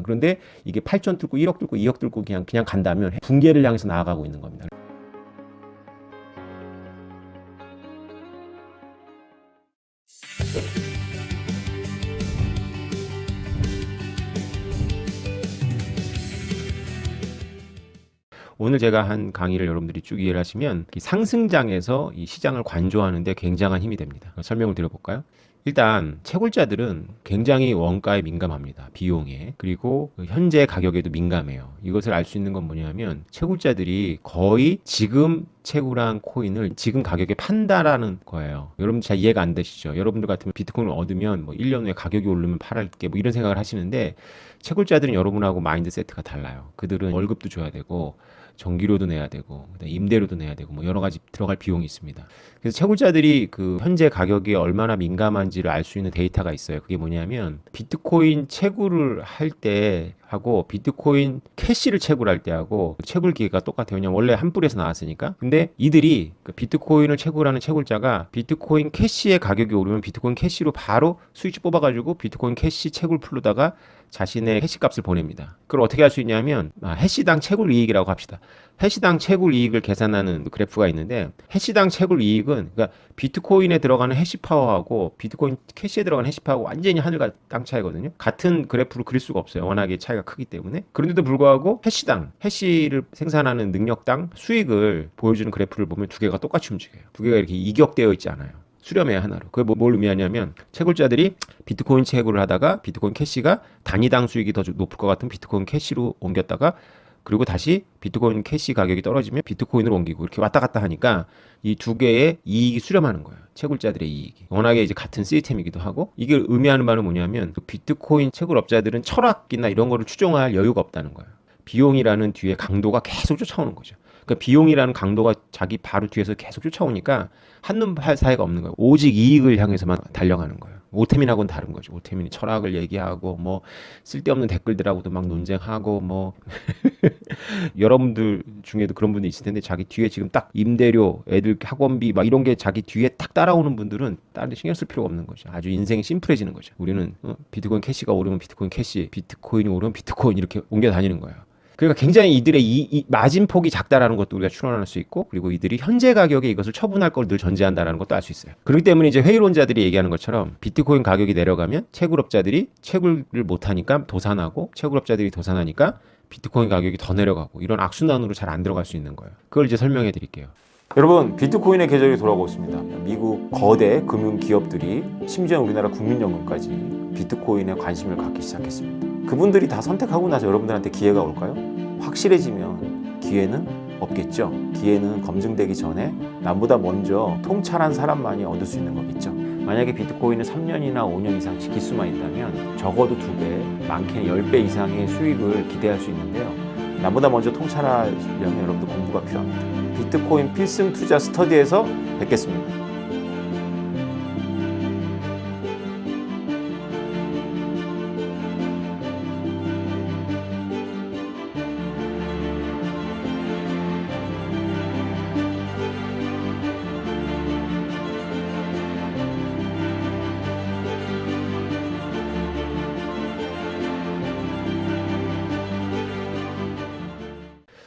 그런데 이게 8천 뚫고 1억 뚫고 2억 뚫고 그냥 간다면 붕괴를 향해서 나아가고 있는 겁니다. 오늘 제가 한 강의를 여러분들이 쭉 이해를 하시면 상승장에서 이 시장을 관조하는 데 굉장한 힘이 됩니다. 설명을 드려볼까요? 일단 채굴자들은 굉장히 원가에 민감합니다. 비용에. 그리고 현재 가격에도 민감해요. 이것을 알 수 있는 건 뭐냐면 채굴자들이 거의 지금 채굴한 코인을 지금 가격에 판다라는 거예요. 여러분 잘 이해가 안 되시죠? 여러분들 같으면 비트코인을 얻으면 뭐 1년 후에 가격이 오르면 팔을게 뭐 이런 생각을 하시는데 채굴자들은 여러분하고 마인드 세트가 달라요. 그들은 월급도 줘야 되고 전기료도 내야 되고 임대료도 내야 되고 뭐 여러 가지 들어갈 비용이 있습니다. 그래서 채굴자들이 그 현재 가격이 얼마나 민감한지를 알 수 있는 데이터가 있어요. 그게 뭐냐면 비트코인 채굴을 할 때 하고 비트코인 캐시를 채굴할 때 하고 채굴 기계가 똑같아요. 그냥 원래 한 뿔에서 나왔으니까. 근데 이들이 그 비트코인을 채굴하는 채굴자가 비트코인 캐시의 가격이 오르면 비트코인 캐시로 바로 스위치 뽑아가지고 비트코인 캐시 채굴 풀로다가 자신의 해시 값을 보냅니다. 그걸 어떻게 할 수 있냐면 해시당 채굴 이익이라고 합시다. 해시당 채굴 이익을 계산하는 그래프가 있는데 해시당 채굴 이익은 그러니까 비트코인에 들어가는 해시 파워하고 비트코인 캐시에 들어가는 해시 파워가 완전히 하늘과 땅 차이거든요. 같은 그래프로 그릴 수가 없어요. 워낙에 차이가 크기 때문에. 그런데도 불구하고 해시당, 해시를 생산하는 능력당 수익을 보여주는 그래프를 보면 두 개가 똑같이 움직여요. 두 개가 이렇게 이격되어 있지 않아요. 수렴해야 하나로. 그게 뭘 의미하냐면 채굴자들이 비트코인 채굴을 하다가 비트코인 캐시가 단위당 수익이 더 높을 것 같은 비트코인 캐시로 옮겼다가 그리고 다시 비트코인 캐시 가격이 떨어지면 비트코인으로 옮기고 이렇게 왔다 갔다 하니까 이 두 개의 이익이 수렴하는 거예요. 채굴자들의 이익이. 워낙에 이제 같은 시스템이기도 하고 이게 의미하는 바는 뭐냐면 그 비트코인 채굴업자들은 철학이나 이런 거를 추종할 여유가 없다는 거예요. 비용이라는 뒤에 강도가 계속 쫓아오는 거죠. 그러니까 비용이라는 강도가 자기 바로 뒤에서 계속 쫓아오니까 한눈 팔 사이가 없는 거예요. 오직 이익을 향해서만 달려가는 거예요. 오태민하고는 다른 거죠. 오태민이 철학을 얘기하고 뭐 쓸데없는 댓글들하고도 막 논쟁하고 뭐 여러분들 중에도 그런 분이 있을 텐데 자기 뒤에 지금 딱 임대료, 애들 학원비 막 이런 게 자기 뒤에 딱 따라오는 분들은 다른 데 신경 쓸 필요가 없는 거죠. 아주 인생이 심플해지는 거죠. 우리는 비트코인 캐시가 오르면 비트코인 캐시, 비트코인이 오르면 비트코인 이렇게 옮겨 다니는 거예요. 그러니까 굉장히 이들의 이 마진폭이 작다라는 것도 우리가 추론할 수 있고 그리고 이들이 현재 가격에 이것을 처분할 걸 늘 전제한다라는 것도 알 수 있어요. 그렇기 때문에 이제 회의론자들이 얘기하는 것처럼 비트코인 가격이 내려가면 채굴업자들이 채굴을 못하니까 도산하고 채굴업자들이 도산하니까 비트코인 가격이 더 내려가고 이런 악순환으로 잘 안 들어갈 수 있는 거예요. 그걸 이제 설명해 드릴게요. 여러분 비트코인의 계절이 돌아오고 있습니다. 미국 거대 금융 기업들이 심지어 우리나라 국민연금까지 비트코인에 관심을 갖기 시작했습니다. 그분들이 다 선택하고 나서 여러분들한테 기회가 올까요? 확실해지면 기회는 없겠죠. 기회는 검증되기 전에 남보다 먼저 통찰한 사람만이 얻을 수 있는 거겠죠. 만약에 비트코인을 3년이나 5년 이상 지킬 수만 있다면 적어도 2배, 많게는 10배 이상의 수익을 기대할 수 있는데요. 남보다 먼저 통찰하려면 여러분들 공부가 필요합니다. 비트코인 필승 투자 스터디에서 뵙겠습니다.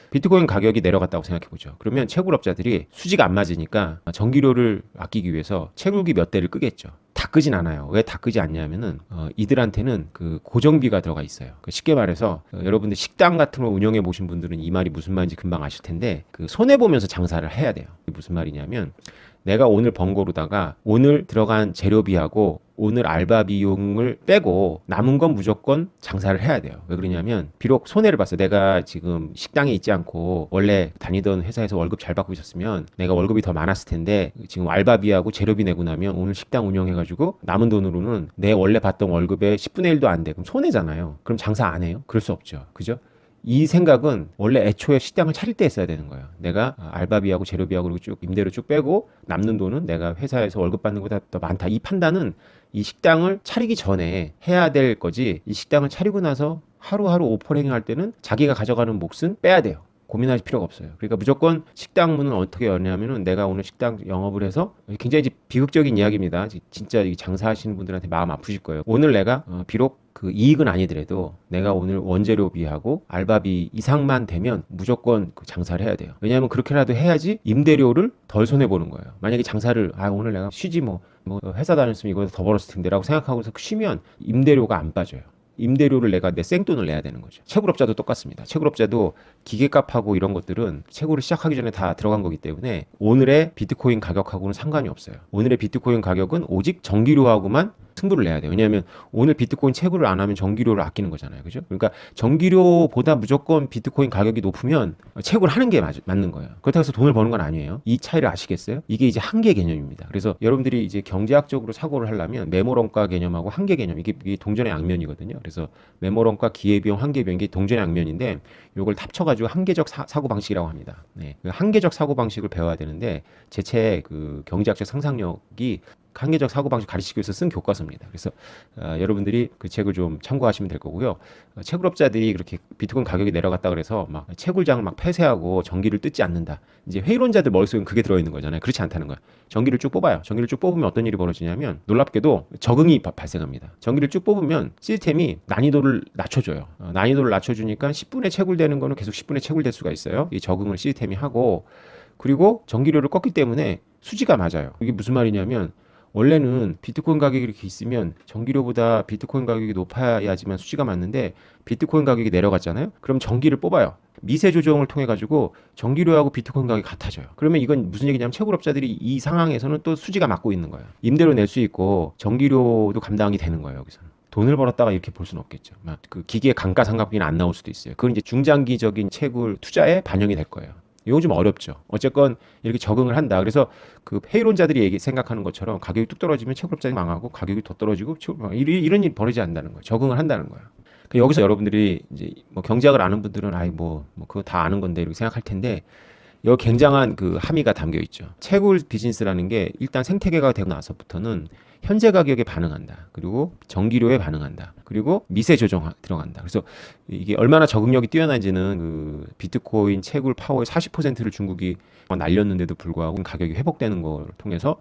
비트코인 가격이 내려갔다고 생각해보죠. 그러면 채굴업자들이 수지가 안 맞으니까 전기료를 아끼기 위해서 채굴기 몇 대를 끄겠죠. 다 끄진 않아요. 왜 다 끄지 않냐면은 이들한테는 그 고정비가 들어가 있어요. 쉽게 말해서 여러분들 식당 같은 걸 운영해 보신 분들은 이 말이 무슨 말인지 금방 아실 텐데 그 손해 보면서 장사를 해야 돼요. 무슨 말이냐면 내가 오늘 번 거로다가 오늘 들어간 재료비하고 오늘 알바 비용을 빼고 남은 건 무조건 장사를 해야 돼요. 왜 그러냐면 비록 손해를 봤어요. 내가 지금 식당에 있지 않고 원래 다니던 회사에서 월급 잘 받고 있었으면 내가 월급이 더 많았을 텐데 지금 알바비하고 재료비 내고 나면 오늘 식당 운영해가지고 남은 돈으로는 내 원래 받던 월급의 10분의 1도 안 돼. 그럼 손해잖아요. 그럼 장사 안 해요? 그럴 수 없죠. 그죠? 이 생각은 원래 애초에 식당을 차릴 때 했어야 되는 거예요. 내가 알바비하고 재료비하고 그리고 쭉 임대료 쭉 빼고 남는 돈은 내가 회사에서 월급 받는 것보다 더 많다. 이 판단은 이 식당을 차리기 전에 해야 될 거지 이 식당을 차리고 나서 하루하루 오퍼레잉 할 때는 자기가 가져가는 몫은 빼야 돼요. 고민할 필요가 없어요. 그러니까 무조건 식당 문을 어떻게 여냐면은 내가 오늘 식당 영업을 해서 굉장히 이제 비극적인 이야기입니다. 진짜 이 장사하시는 분들한테 마음 아프실 거예요. 오늘 내가 비록 그 이익은 아니더라도 내가 오늘 원재료비하고 알바비 이상만 되면 무조건 그 장사를 해야 돼요. 왜냐하면 그렇게라도 해야지 임대료를 덜 손해보는 거예요. 만약에 장사를 오늘 내가 쉬지 뭐 회사 다녔으면 이거 더 벌었을 텐데라고 생각하고서 쉬면 임대료가 안 빠져요. 임대료를 내가 내 생돈을 내야 되는 거죠. 채굴업자도 똑같습니다. 채굴업자도 기계값하고 이런 것들은 채굴을 시작하기 전에 다 들어간 거기 때문에 오늘의 비트코인 가격하고는 상관이 없어요. 오늘의 비트코인 가격은 오직 전기료하고만 승부를 내야 돼요. 왜냐하면 오늘 비트코인 채굴을 안 하면 전기료를 아끼는 거잖아요. 그죠? 그러니까 전기료보다 무조건 비트코인 가격이 높으면 채굴을 하는 게 맞는 거예요. 그렇다고 해서 돈을 버는 건 아니에요. 이 차이를 아시겠어요? 이게 이제 한계 개념입니다. 그래서 여러분들이 이제 경제학적으로 사고를 하려면 매몰원가 개념하고 한계 개념 이게 동전의 양면이거든요. 그래서 매몰원가, 기회비용, 한계비용 이게 동전의 양면인데 이걸 합쳐가지고 한계적 사고 방식이라고 합니다. 네. 그 한계적 사고 방식을 배워야 되는데 제 책 그 경제학적 상상력이 한계적 사고방식 가르치기 위해서 쓴 교과서입니다. 그래서 여러분들이 그 책을 좀 참고하시면 될 거고요. 채굴업자들이 그렇게 비트코인 가격이 내려갔다 그래서 막 채굴장을 막 폐쇄하고 전기를 뜯지 않는다. 이제 회의론자들 머릿속에 그게 들어있는 거잖아요. 그렇지 않다는 거야. 전기를 쭉 뽑아요. 전기를 쭉 뽑으면 어떤 일이 벌어지냐면 놀랍게도 적응이 발생합니다. 전기를 쭉 뽑으면 시스템이 난이도를 낮춰줘요. 난이도를 낮춰주니까 10분에 채굴되는 거는 계속 10분에 채굴될 수가 있어요. 이 적응을 시스템이 하고 그리고 전기료를 껐기 때문에 수지가 맞아요. 이게 무슨 말이냐면 원래는 비트코인 가격이 이렇게 있으면 전기료보다 비트코인 가격이 높아야지만 수지가 맞는데 비트코인 가격이 내려갔잖아요. 그럼 전기를 뽑아요. 미세 조정을 통해 가지고 전기료하고 비트코인 가격이 같아져요. 그러면 이건 무슨 얘기냐면 채굴업자들이 이 상황에서는 또 수지가 맞고 있는 거예요. 임대료 낼 수 있고 전기료도 감당이 되는 거예요. 여기서는. 돈을 벌었다가 이렇게 볼 수는 없겠죠. 그 기계 감가상각비는 안 나올 수도 있어요. 그건 이제 중장기적인 채굴 투자에 반영이 될 거예요. 이거 좀 어렵죠. 어쨌건 이렇게 적응을 한다. 그래서 그 회의론자들이 생각하는 것처럼 가격이 뚝 떨어지면 채굴업자들이 망하고 가격이 더 떨어지고 이런 일이 벌어지지 않는다는 거예요. 적응을 한다는 거예요. 여기서 여러분들이 이제 뭐 경제학을 아는 분들은 뭐 그거 다 아는 건데 이렇게 생각할 텐데 여기 굉장한 그 함의가 담겨 있죠. 채굴 비즈니스라는 게 일단 생태계가 되고 나서부터는 현재 가격에 반응한다. 그리고 전기료에 반응한다. 그리고 미세 조정 들어간다. 그래서 이게 얼마나 적응력이 뛰어난지는 그 비트코인 채굴 파워의 40%를 중국이 날렸는데도 불구하고 가격이 회복되는 걸 통해서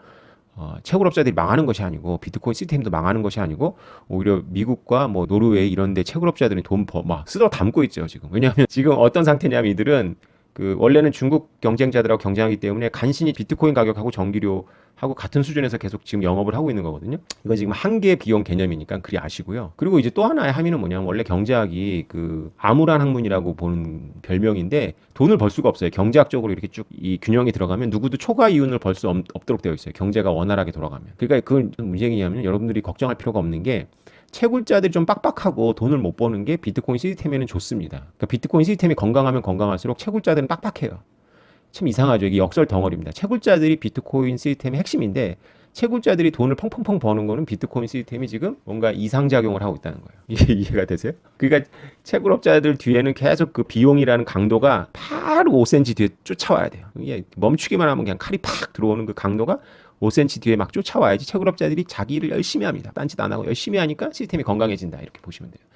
채굴업자들이 망하는 것이 아니고 비트코인 시스템도 망하는 것이 아니고 오히려 미국과 뭐 노르웨이 이런 데 채굴업자들이 돈 막 쓸어 담고 있죠, 지금. 왜냐하면 지금 어떤 상태냐면 이들은 그 원래는 중국 경쟁자들하고 경쟁하기 때문에 간신히 비트코인 가격하고 전기료하고 같은 수준에서 계속 지금 영업을 하고 있는 거거든요. 이건 지금 한계 비용 개념이니까 그리 아시고요. 그리고 이제 또 하나의 함의는 뭐냐면 원래 경제학이 그 암울한 학문이라고 보는 별명인데 돈을 벌 수가 없어요. 경제학적으로 이렇게 쭉 이 균형이 들어가면 누구도 초과 이윤을 벌 수 없도록 되어 있어요. 경제가 원활하게 돌아가면. 그러니까 그건 무슨 문제냐면 여러분들이 걱정할 필요가 없는 게 채굴자들이 좀 빡빡하고 돈을 못 버는 게 비트코인 시스템에는 좋습니다. 그러니까 비트코인 시스템이 건강하면 건강할수록 채굴자들은 빡빡해요. 참 이상하죠. 이게 역설 덩어리입니다. 채굴자들이 비트코인 시스템의 핵심인데 채굴자들이 돈을 펑펑펑 버는 거는 비트코인 시스템이 지금 뭔가 이상작용을 하고 있다는 거예요. 이게 이해가 되세요? 그러니까 채굴업자들 뒤에는 계속 그 비용이라는 강도가 바로 5cm 뒤에 쫓아와야 돼요. 이게 멈추기만 하면 그냥 칼이 팍 들어오는 그 강도가 5cm 뒤에 막 쫓아와야지 채굴업자들이 자기 일을 열심히 합니다. 딴짓 안 하고 열심히 하니까 시스템이 건강해진다. 이렇게 보시면 돼요.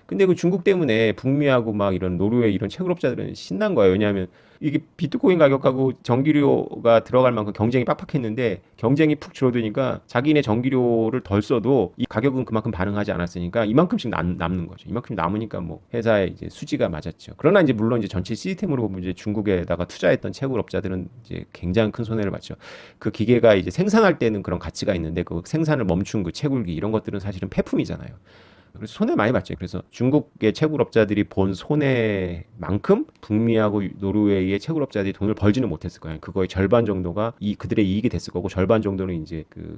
근데 그 중국 때문에 북미하고 막 이런 노르웨이 이런 채굴업자들은 신난 거예요. 왜냐하면 이게 비트코인 가격하고 전기료가 들어갈 만큼 경쟁이 빡빡했는데 경쟁이 푹 줄어드니까 자기네 전기료를 덜 써도 이 가격은 그만큼 반응하지 않았으니까 이만큼씩 남는 거죠. 이만큼 남으니까 뭐 회사의 이제 수지가 맞았죠. 그러나 이제 물론 이제 전체 시스템으로 보면 이제 중국에다가 투자했던 채굴업자들은 이제 굉장히 큰 손해를 봤죠. 그 기계가 이제 생산할 때는 그런 가치가 있는데 그 생산을 멈춘 그 채굴기 이런 것들은 사실은 폐품이잖아요. 그래서 손해 많이 봤죠. 그래서 중국의 채굴업자들이 본 손해만큼 북미하고 노르웨이의 채굴업자들이 돈을 벌지는 못했을 거예요. 그거의 절반 정도가 그들의 이익이 됐을 거고 절반 정도는 이제 그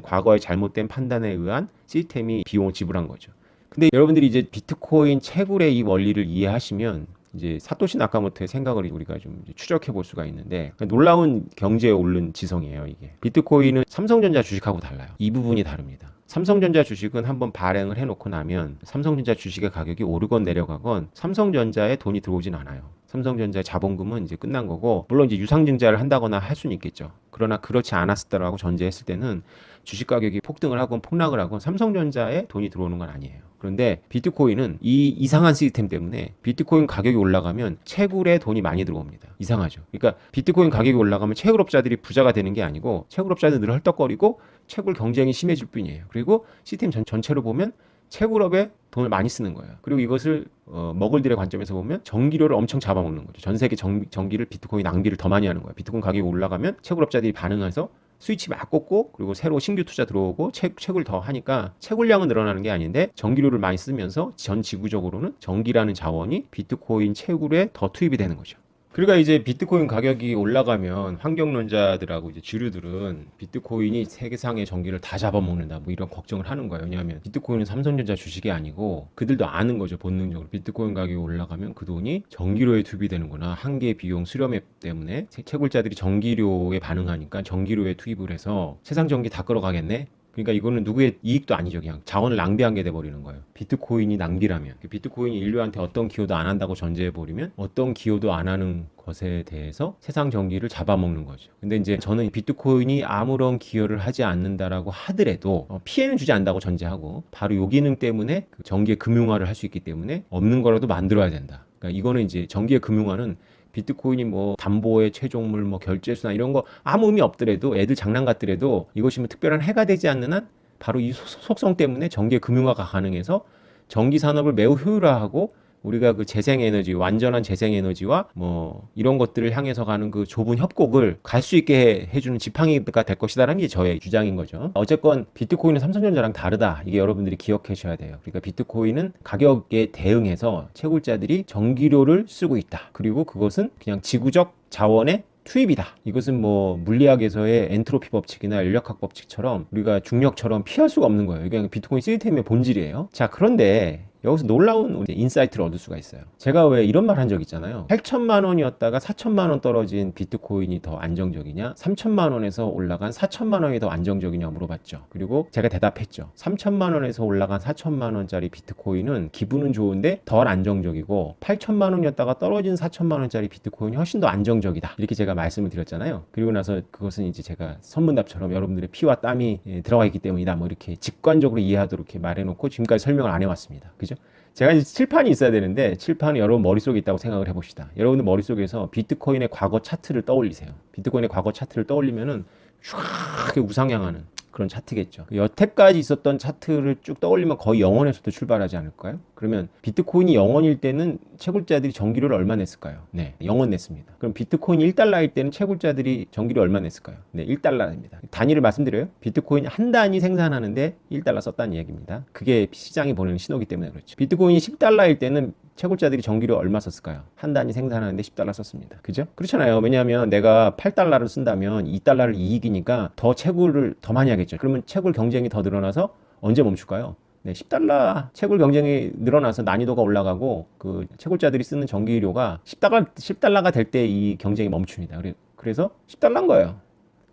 과거의 잘못된 판단에 의한 시스템이 비용을 지불한 거죠. 근데 여러분들이 이제 비트코인 채굴의 이 원리를 이해하시면 이제 사토시 나카모토의 생각을 우리가 좀 추적해 볼 수가 있는데 놀라운 경제에 오른 지성이에요. 이게 비트코인은 삼성전자 주식하고 달라요. 이 부분이 다릅니다. 삼성전자 주식은 한번 발행을 해놓고 나면 삼성전자 주식의 가격이 오르건 내려가건 삼성전자에 돈이 들어오진 않아요. 삼성전자의 자본금은 이제 끝난 거고 물론 이제 유상증자를 한다거나 할 수는 있겠죠. 그러나 그렇지 않았다라고 전제했을 때는 주식 가격이 폭등을 하건 폭락을 하건 삼성전자에 돈이 들어오는 건 아니에요. 그런데 비트코인은 이 이상한 시스템 때문에 비트코인 가격이 올라가면 채굴에 돈이 많이 들어옵니다. 이상하죠. 그러니까 비트코인 가격이 올라가면 채굴업자들이 부자가 되는 게 아니고 채굴업자들은 늘 헐떡거리고 채굴 경쟁이 심해질 뿐이에요. 그리고 시스템 전체로 보면 채굴업에 돈을 많이 쓰는 거예요. 그리고 이것을 머글들의 관점에서 보면 전기료를 엄청 잡아먹는 거죠. 전 세계 전기를 비트코인 낭비를 더 많이 하는 거예요. 비트코인 가격이 올라가면 채굴업자들이 반응해서 스위치 막 꽂고 그리고 새로 신규 투자 들어오고 채굴 더 하니까 채굴량은 늘어나는 게 아닌데 전기료를 많이 쓰면서 전 지구적으로는 전기라는 자원이 비트코인 채굴에 더 투입이 되는 거죠. 그러니까 이제 비트코인 가격이 올라가면 환경론자들하고 이제 주류들은 비트코인이 세계상의 전기를 다 잡아먹는다 뭐 이런 걱정을 하는 거예요. 왜냐하면 비트코인은 삼성전자 주식이 아니고 그들도 아는 거죠. 본능적으로 비트코인 가격이 올라가면 그 돈이 전기료에 투입이 되는구나. 한계 비용 수렴액 때문에 채굴자들이 전기료에 반응하니까 전기료에 투입을 해서 세상 전기 다 끌어가겠네. 그러니까 이거는 누구의 이익도 아니죠. 그냥 자원을 낭비한 게 돼버리는 거예요. 비트코인이 낭비라면 비트코인이 인류한테 어떤 기여도 안 한다고 전제해버리면 어떤 기여도 안 하는 것에 대해서 세상 전기를 잡아먹는 거죠. 근데 이제 저는 비트코인이 아무런 기여를 하지 않는다라고 하더라도 피해는 주지 않는다고 전제하고 바로 요 기능 때문에 그 전기의 금융화를 할 수 있기 때문에 없는 거라도 만들어야 된다. 그러니까 이거는 이제 전기의 금융화는 비트코인이 뭐 담보의 최종물 뭐 결제수나 이런 거 아무 의미 없더라도 애들 장난 같더라도 이것이 뭐 특별한 해가 되지 않는 한 바로 이 속성 때문에 전기의 금융화가 가능해서 전기 산업을 매우 효율화하고 우리가 그 재생에너지, 완전한 재생에너지와 뭐 이런 것들을 향해서 가는 그 좁은 협곡을 갈 수 있게 해주는 지팡이가 될 것이다라는 게 저의 주장인 거죠. 어쨌건 비트코인은 삼성전자랑 다르다. 이게 여러분들이 기억하셔야 돼요. 그러니까 비트코인은 가격에 대응해서 채굴자들이 전기료를 쓰고 있다. 그리고 그것은 그냥 지구적 자원의 투입이다. 이것은 뭐 물리학에서의 엔트로피 법칙이나 인력학 법칙처럼 우리가 중력처럼 피할 수가 없는 거예요. 이게 비트코인 시스템의 본질이에요. 자, 그런데 여기서 놀라운 인사이트를 얻을 수가 있어요. 제가 왜 이런 말 한 적 있잖아요. 8천만 원이었다가 4천만 원 떨어진 비트코인이 더 안정적이냐? 3천만 원에서 올라간 4천만 원이 더 안정적이냐 물어봤죠. 그리고 제가 대답했죠. 3천만 원에서 올라간 4천만 원짜리 비트코인은 기분은 좋은데 덜 안정적이고 8천만 원이었다가 떨어진 4천만 원짜리 비트코인이 훨씬 더 안정적이다. 이렇게 제가 말씀을 드렸잖아요. 그리고 나서 그것은 이제 제가 선문답처럼 여러분들의 피와 땀이 들어가 있기 때문이다. 뭐 이렇게 직관적으로 이해하도록 이렇게 말해놓고 지금까지 설명을 안 해왔습니다. 그죠? 제가 이제 칠판이 있어야 되는데 칠판이 여러분 머릿속에 있다고 생각을 해봅시다. 여러분들 머릿속에서 비트코인의 과거 차트를 떠올리세요. 비트코인의 과거 차트를 떠올리면은 쫙 우상향하는 그런 차트겠죠. 여태까지 있었던 차트를 쭉 떠올리면 거의 0원에서부터 출발하지 않을까요? 그러면 비트코인이 0원일 때는 채굴자들이 전기료를 얼마 냈을까요? 네, 0원 냈습니다. 그럼 비트코인이 1달러일 때는 채굴자들이 전기료 얼마 냈을까요? 네, 1달러입니다. 단위를 말씀드려요. 비트코인 한 단위 생산하는데 1달러 썼다는 얘기입니다. 그게 시장이 보내는 신호기 때문에 그렇죠. 비트코인이 10달러일 때는 채굴자들이 전기료 얼마 썼을까요? 한 단위 생산하는데 10달러 썼습니다. 그죠? 그렇잖아요. 왜냐하면 내가 8달러를 쓴다면 2달러를 이익이니까 더 채굴을 더 많이 하겠죠. 그러면 채굴 경쟁이 더 늘어나서 언제 멈출까요? 네, 10달러 채굴 경쟁이 늘어나서 난이도가 올라가고 그 채굴자들이 쓰는 전기료가 10달러가 될 때 이 경쟁이 멈춥니다. 그래서 10달러인 거예요.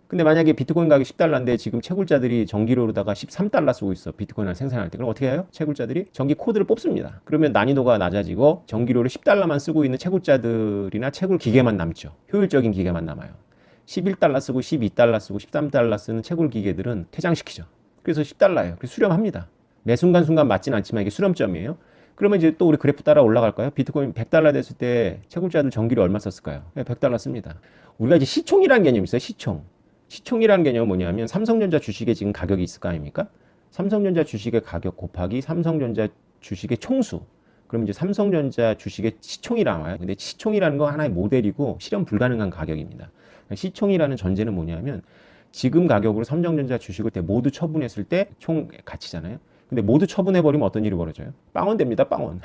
근데 만약에 비트코인 가격이 10달러인데 지금 채굴자들이 전기료로다가 13달러 쓰고 있어. 비트코인을 생산할 때. 그럼 어떻게 해요? 채굴자들이 전기 코드를 뽑습니다. 그러면 난이도가 낮아지고 전기료를 10달러만 쓰고 있는 채굴자들이나 채굴 기계만 남죠. 효율적인 기계만 남아요. 11달러 쓰고 12달러 쓰고 13달러 쓰는 채굴 기계들은 퇴장시키죠. 그래서 10달러예요. 그래서 수렴합니다. 매 순간순간 맞진 않지만 이게 수렴점이에요. 그러면 이제 또 우리 그래프 따라 올라갈까요? 비트코인 100달러 됐을 때 채굴자들 전기료 얼마 썼을까요? 네, 100달러 씁니다. 우리가 이제 시총이라는 개념이 있어요. 시총이라는 개념은 뭐냐면 삼성전자 주식에 지금 가격이 있을 거 아닙니까? 삼성전자 주식의 가격 곱하기 삼성전자 주식의 총수. 그럼 이제 삼성전자 주식의 시총이 나와요. 근데 시총이라는 건 하나의 모델이고 실현 불가능한 가격입니다. 시총이라는 전제는 뭐냐면 지금 가격으로 삼성전자 주식을 모두 처분했을 때 총 가치잖아요. 근데 모두 처분해버리면 어떤 일이 벌어져요? 빵원 됩니다, 빵원.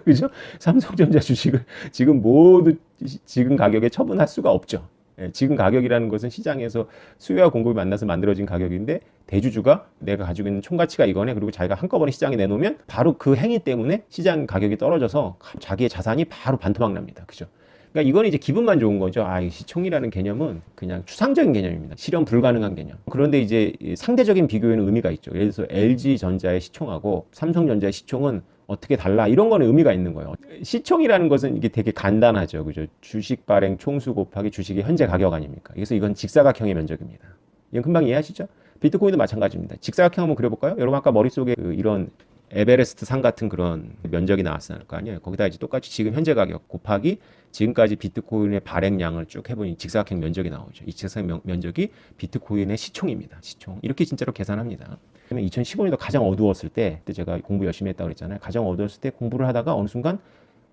그죠? 삼성전자 주식을 지금 모두 지금 가격에 처분할 수가 없죠. 지금 가격이라는 것은 시장에서 수요와 공급이 만나서 만들어진 가격인데 대주주가 내가 가지고 있는 총가치가 이거네. 그리고 자기가 한꺼번에 시장에 내놓으면 바로 그 행위 때문에 시장 가격이 떨어져서 자기의 자산이 바로 반토막 납니다. 그죠? 그러니까 이건 이제 기분만 좋은 거죠. 이 시총이라는 개념은 그냥 추상적인 개념입니다. 실현 불가능한 개념. 그런데 이제 상대적인 비교에는 의미가 있죠. 예를 들어서 LG전자의 시총하고 삼성전자의 시총은 어떻게 달라? 이런 거는 의미가 있는 거예요. 시총이라는 것은 이게 되게 간단하죠. 그죠? 주식 발행 총수 곱하기 주식의 현재 가격 아닙니까? 그래서 이건 직사각형의 면적입니다. 이건 금방 이해하시죠? 비트코인도 마찬가지입니다. 직사각형 한번 그려볼까요? 여러분 아까 머릿속에 이런 에베레스트 산 같은 그런 면적이 나왔을 거 아니에요. 거기다 이제 똑같이 지금 현재 가격 곱하기 지금까지 비트코인의 발행량을 쭉 해보니 직사각형 면적이 나오죠. 이 직사각형 면적이 비트코인의 시총입니다. 시총. 이렇게 진짜로 계산합니다. 그러면 2015년도 가장 어두웠을 때, 그때 제가 공부 열심히 했다고 그랬잖아요. 가장 어두웠을 때 공부를 하다가 어느 순간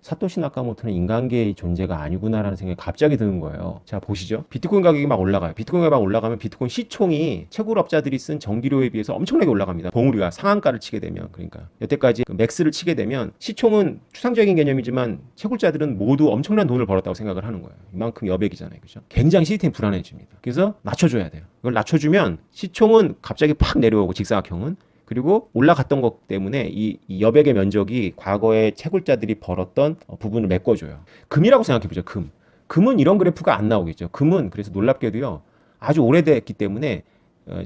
사토시 나카모토는 인간계의 존재가 아니구나라는 생각이 갑자기 드는 거예요. 자, 보시죠. 비트코인 가격이 막 올라가요. 비트코인 가격이 막 올라가면 비트코인 시총이 채굴업자들이 쓴 전기료에 비해서 엄청나게 올라갑니다. 봉우리가 상한가를 치게 되면, 그러니까 여태까지 그 맥스를 치게 되면 시총은 추상적인 개념이지만 채굴자들은 모두 엄청난 돈을 벌었다고 생각을 하는 거예요. 이만큼 여백이잖아요. 그죠? 굉장히 시스템이 불안해집니다. 그래서 낮춰줘야 돼요. 이걸 낮춰주면 시총은 갑자기 팍 내려오고 직사각형은, 그리고 올라갔던 것 때문에 이 여백의 면적이 과거에 채굴자들이 벌었던 부분을 메꿔줘요. 금이라고 생각해보죠. 금. 금은 이런 그래프가 안 나오겠죠. 금은 그래서 놀랍게도요. 아주 오래됐기 때문에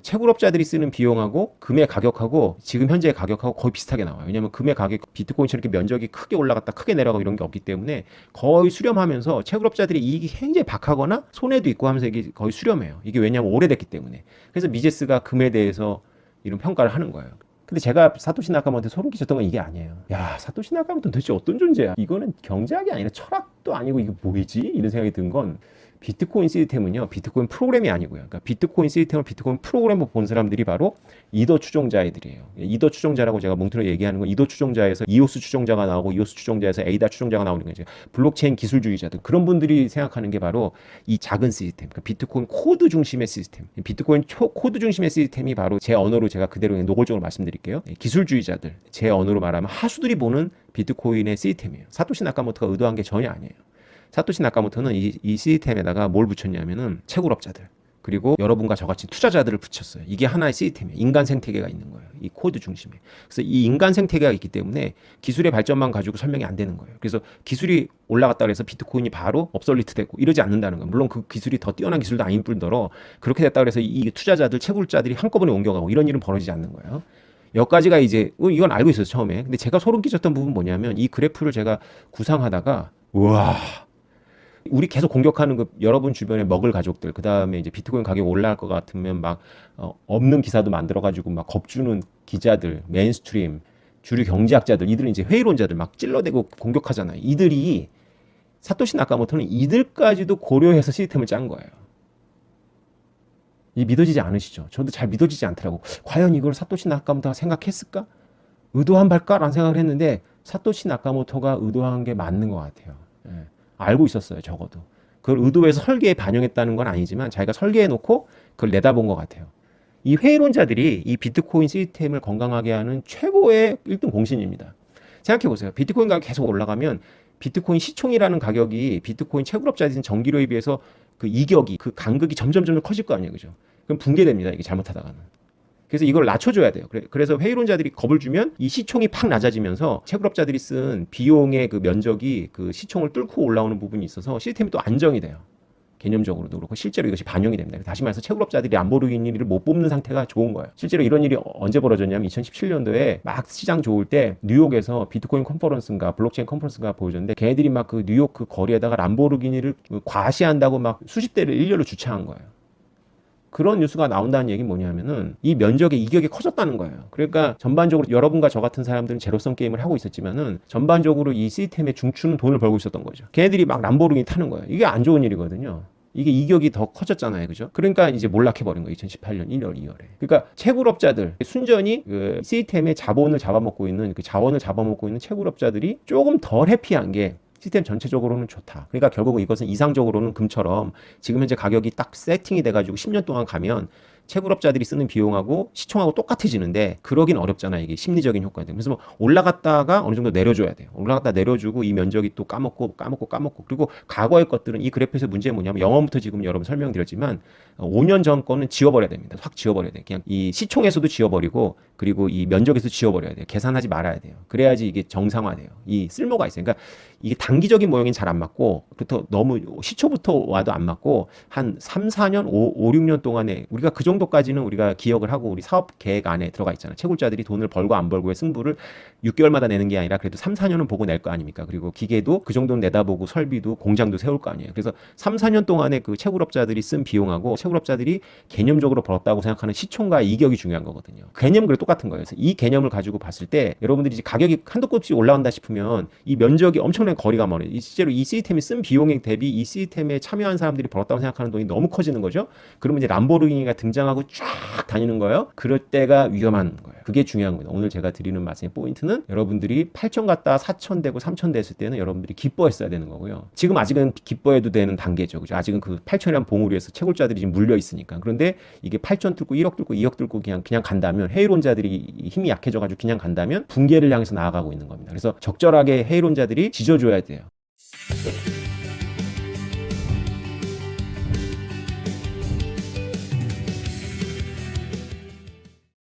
채굴업자들이 쓰는 비용하고 금의 가격하고 지금 현재의 가격하고 거의 비슷하게 나와요. 왜냐하면 금의 가격, 비트코인처럼 이렇게 면적이 크게 올라갔다 크게 내려가고 이런 게 없기 때문에 거의 수렴하면서 채굴업자들이 이익이 굉장히 박하거나 손해도 있고 하면서 이게 거의 수렴해요. 이게 왜냐하면 오래됐기 때문에. 그래서 미제스가 금에 대해서 이런 평가를 하는 거예요. 근데 제가 사토시 나카모토한테 소름 끼쳤던 건 이게 아니에요. 야, 사토시 나카모토는 도대체 어떤 존재야? 이거는 경제학이 아니라 철학도 아니고 이게 뭐지? 이런 생각이 든 건 비트코인 시스템은요, 비트코인 프로그램이 아니고요. 그러니까 비트코인 시스템을 비트코인 프로그램을 본 사람들이 바로 이더 추종자애들이에요. 이더 추종자라고 제가 뭉틀어 얘기하는 건 이더 추종자에서 이오스 추종자가 나오고 이오스 추종자에서 에이다 추종자가 나오는 거죠. 블록체인 기술주의자들 그런 분들이 생각하는 게 바로 이 작은 시스템, 그러니까 비트코인 코드 중심의 시스템, 비트코인 코드 중심의 시스템이 바로 제 언어로 제가 그대로 노골적으로 말씀드릴게요. 기술주의자들, 제 언어로 말하면 하수들이 보는 비트코인의 시스템이에요. 사토시 나카모토가 의도한 게 전혀 아니에요. 사토시 나카모토는 이 시스템에다가 뭘 붙였냐면은 채굴업자들 그리고 여러분과 저같이 투자자들을 붙였어요. 이게 하나의 시스템이에요. 인간 생태계가 있는 거예요. 이 코드 중심에. 그래서 이 인간 생태계가 있기 때문에 기술의 발전만 가지고 설명이 안 되는 거예요. 그래서 기술이 올라갔다 그래서 비트코인이 바로 업솔리트 되고 이러지 않는다는 거예요. 물론 그 기술이 더 뛰어난 기술도 아닐 뿐더러 그렇게 됐다 그래서 이 투자자들, 채굴자들이 한꺼번에 옮겨가고 이런 일은 벌어지지 않는 거예요. 여기까지가 이제 이건 알고 있었어요, 처음에. 근데 제가 소름 끼쳤던 부분 뭐냐면 이 그래프를 제가 구상하다가 우와, 우리 계속 공격하는 그 여러분 주변에 먹을 가족들, 그 다음에 이제 비트코인 가격 올라갈 것 같으면 막 없는 기사도 만들어가지고 막 겁주는 기자들, 메인스트림, 주류 경제학자들, 이들은 이제 회의론자들 막 찔러대고 공격하잖아요. 이들이 사토시 나카모토는 이들까지도 고려해서 시스템을 짠 거예요. 이 믿어지지 않으시죠? 저도 잘 믿어지지 않더라고. 과연 이걸 사토시 나카모토가 생각했을까? 의도한 발까라는 생각을 했는데 사토시 나카모토가 의도한 게 맞는 것 같아요. 예. 알고 있었어요, 적어도. 그걸 의도해서 설계에 반영했다는 건 아니지만 자기가 설계해놓고 그걸 내다본 것 같아요. 이 회의론자들이 이 비트코인 시스템을 건강하게 하는 최고의 1등 공신입니다. 생각해보세요. 비트코인 가격이 계속 올라가면 비트코인 시총이라는 가격이 비트코인 채굴업자들인 전기료에 비해서 그 이격이, 그 간극이 점점 커질 거 아니에요, 그죠? 그럼 붕괴됩니다, 이게 잘못하다가는. 그래서 이걸 낮춰줘야 돼요. 그래서 회의론자들이 겁을 주면 이 시총이 팍 낮아지면서 채굴업자들이 쓴 비용의 그 면적이 그 시총을 뚫고 올라오는 부분이 있어서 시스템이 또 안정이 돼요. 개념적으로도 그렇고 실제로 이것이 반영이 됩니다. 다시 말해서 채굴업자들이 람보르기니를 못 뽑는 상태가 좋은 거예요. 실제로 이런 일이 언제 벌어졌냐면 2017년도에 막 시장 좋을 때 뉴욕에서 비트코인 컨퍼런스인가 블록체인 컨퍼런스인가 보여줬는데 걔네들이 막 그 뉴욕 그 거리에다가 람보르기니를 과시한다고 막 수십 대를 일렬로 주차한 거예요. 그런 뉴스가 나온다는 얘기는 뭐냐면은 이 면적의 이격이 커졌다는 거예요. 그러니까 전반적으로 여러분과 저 같은 사람들은 제로섬 게임을 하고 있었지만은 전반적으로 이 시스템의 중추는 돈을 벌고 있었던 거죠. 걔네들이 막 람보르기니 타는 거예요. 이게 안 좋은 일이거든요. 이게 이격이 더 커졌잖아요. 그죠? 그러니까 이제 몰락해버린 거예요. 2018년 1월, 2월에. 그러니까 채굴업자들, 순전히 그 시스템의 자본을 잡아먹고 있는, 그 자원을 잡아먹고 있는 채굴업자들이 조금 덜 해피한 게 시스템 전체적으로는 좋다. 그러니까 결국 이것은 이상적으로는 금처럼 지금 현재 가격이 딱 세팅이 돼가지고 10년 동안 가면 채굴업자들이 쓰는 비용하고 시총하고 똑같아지는데 그러긴 어렵잖아요. 이게 심리적인 효과인데. 그래서 뭐 올라갔다가 어느 정도 내려줘야 돼요. 올라갔다 내려주고 이 면적이 또 까먹고 그리고 과거의 것들은 이 그래프에서 문제는 뭐냐면 영어부터 지금 여러분 설명드렸지만 5년 전 거는 지워버려야 됩니다. 확 지워버려야 돼요. 그냥 이 시총에서도 지워버리고 그리고 이 면적에서 지워버려야 돼요. 계산하지 말아야 돼요. 그래야지 이게 정상화돼요. 이 쓸모가 있어요. 그러니까 이게 단기적인 모형이 잘 안 맞고 부터 너무 시초부터 와도 안 맞고 한 3, 4년, 5, 6년 동안에 우리가 그 정도까지는 우리가 기억을 하고 우리 사업 계획 안에 들어가 있잖아요. 채굴자들이 돈을 벌고 안 벌고의 승부를 6개월마다 내는 게 아니라 그래도 3, 4년은 보고 낼 거 아닙니까? 그리고 기계도 그 정도는 내다보고 설비도 공장도 세울 거 아니에요. 그래서 3, 4년 동안에 그 채굴업자들이 쓴 비용하고 채굴업자들이 개념적으로 벌었다고 생각하는 시총과 이격이 중요한 거거든요. 개념은 그래 똑같은 거예요. 그래서 이 개념을 가지고 봤을 때 여러분들이 이제 가격이 한도 끝없이 올라간다 싶으면 이 면적이 엄청난 거리가 멀어요. 실제로 이 시스템이 쓴 비용에 대비 이 시스템에 참여한 사람들이 벌었다고 생각하는 돈이 너무 커지는 거죠. 그러면 이제 람보르기니가 등장하고 쫙 다니는 거예요. 그럴 때가 위험한 거예요. 그게 중요한 거예요. 오늘 제가 드리는 말씀의 포인트는 여러분들이 8천 갔다 4천 되고 3천 됐을 때는 여러분들이 기뻐했어야 되는 거고요. 지금 아직은 기뻐해도 되는 단계죠. 그죠? 아직은 그 8천이란 봉우리에서 채굴자들이 지금 물려 있으니까. 그런데 이게 8천 뚫고 1억 뚫고 2억 뚫고 그냥 간다면 해이론자들이 힘이 약해져가지고 그냥 간다면 붕괴를 향해서 나아가고 있는 겁니다. 그래서 적절하게 해이론자들이 지져줘야 돼요.